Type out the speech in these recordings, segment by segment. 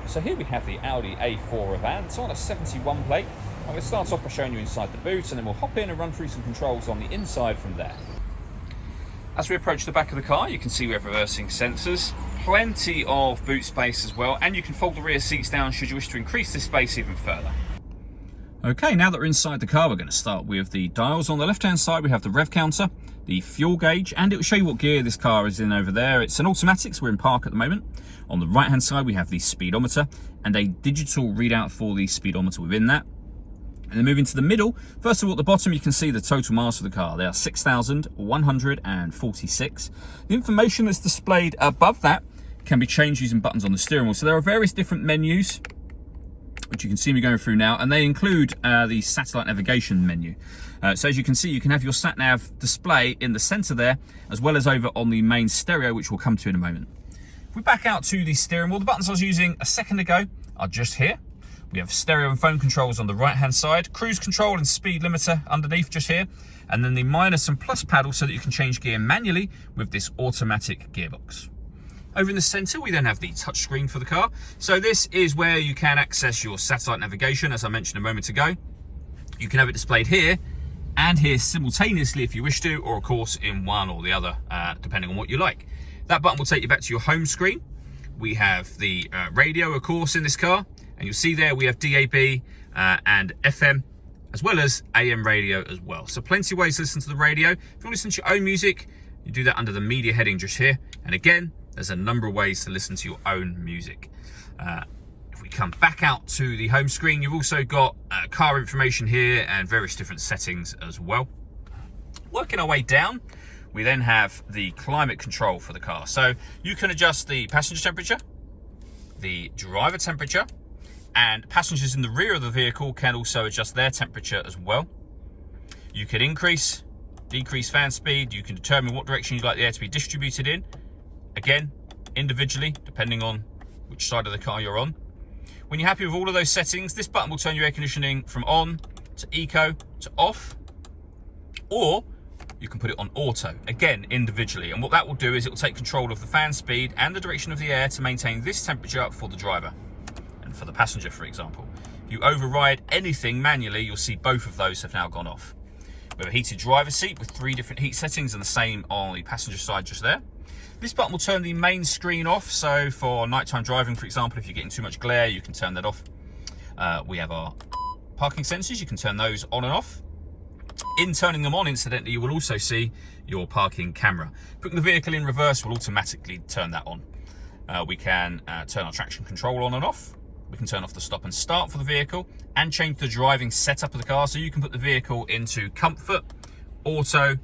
So here we have the Audi A4 van. It's on a 71 plate. I'm going to start off by showing you inside the boot, and then we'll hop in and run through some controls on the inside from there. As we approach the back of the car, you can see we have reversing sensors, plenty of boot space as well, and you can fold the rear seats down should you wish to increase this space even further. Okay, now that we're inside the car, we're going to start with the dials. On the left-hand side, we have the rev counter, the fuel gauge, and it will show you what gear this car is in over there. It's an automatic, so we're in park at the moment. On the right-hand side, we have the speedometer and a digital readout for the speedometer within that. And then moving to the middle, first of all, at the bottom, you can see the total miles for the car. They are 6,146. The information that's displayed above that can be changed using buttons on the steering wheel. So there are various different menus, which you can see me going through now, and they include the satellite navigation menu. So as you can see, you can have your sat-nav display in the center there, as well as over on the main stereo, which we'll come to in a moment. If we back out to the steering wheel, the buttons I was using a second ago are just here. We have stereo and phone controls on the right-hand side, cruise control and speed limiter underneath just here, and then the minus and plus paddle so that you can change gear manually with this automatic gearbox. Over in the center, we then have the touchscreen for the car. So this is where you can access your satellite navigation, as I mentioned a moment ago. You can have it displayed here and here simultaneously if you wish to, or of course in one or the other, depending on what you like. That button will take you back to your home screen. We have the radio, of course, in this car. And you'll see there we have DAB and FM, as well as AM radio as well. So plenty of ways to listen to the radio. If you want to listen to your own music, you do that under the media heading just here. And again, there's a number of ways to listen to your own music. If we come back out to the home screen, you've also got car information here and various different settings as well. Working our way down, we then have the climate control for the car. So you can adjust the passenger temperature, the driver temperature, and passengers in the rear of the vehicle can also adjust their temperature as well. You can increase, decrease fan speed. You can determine what direction you'd like the air to be distributed in. Again, individually, depending on which side of the car you're on. When you're happy with all of those settings, this button will turn your air conditioning from on to eco to off, or you can put it on auto, again, individually. And what that will do is it will take control of the fan speed and the direction of the air to maintain this temperature for the driver. For the passenger, for example. If you override anything manually, you'll see both of those have now gone off. We have a heated driver's seat with 3 different heat settings and the same on the passenger side just there. This button will turn the main screen off, so for nighttime driving, for example, if you're getting too much glare, you can turn that off. We have our parking sensors, you can turn those on and off. In turning them on, incidentally, you will also see your parking camera. Putting the vehicle in reverse will automatically turn that on. We can turn our traction control on and off. We can turn off the stop and start for the vehicle and change the driving setup of the car, so you can put the vehicle into comfort, auto,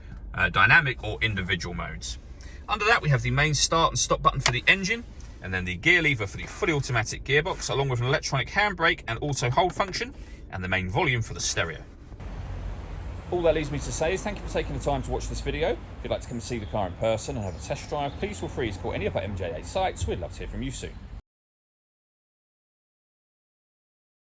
dynamic or individual modes. Under that we have the main start and stop button for the engine, and then the gear lever for the fully automatic gearbox, along with an electronic handbrake and auto hold function, and the main volume for the stereo. All that leaves me to say is thank you for taking the time to watch this video. If you'd like to come and see the car in person and have a test drive, please feel free to call any of our MJA sites. We'd love to hear from you soon.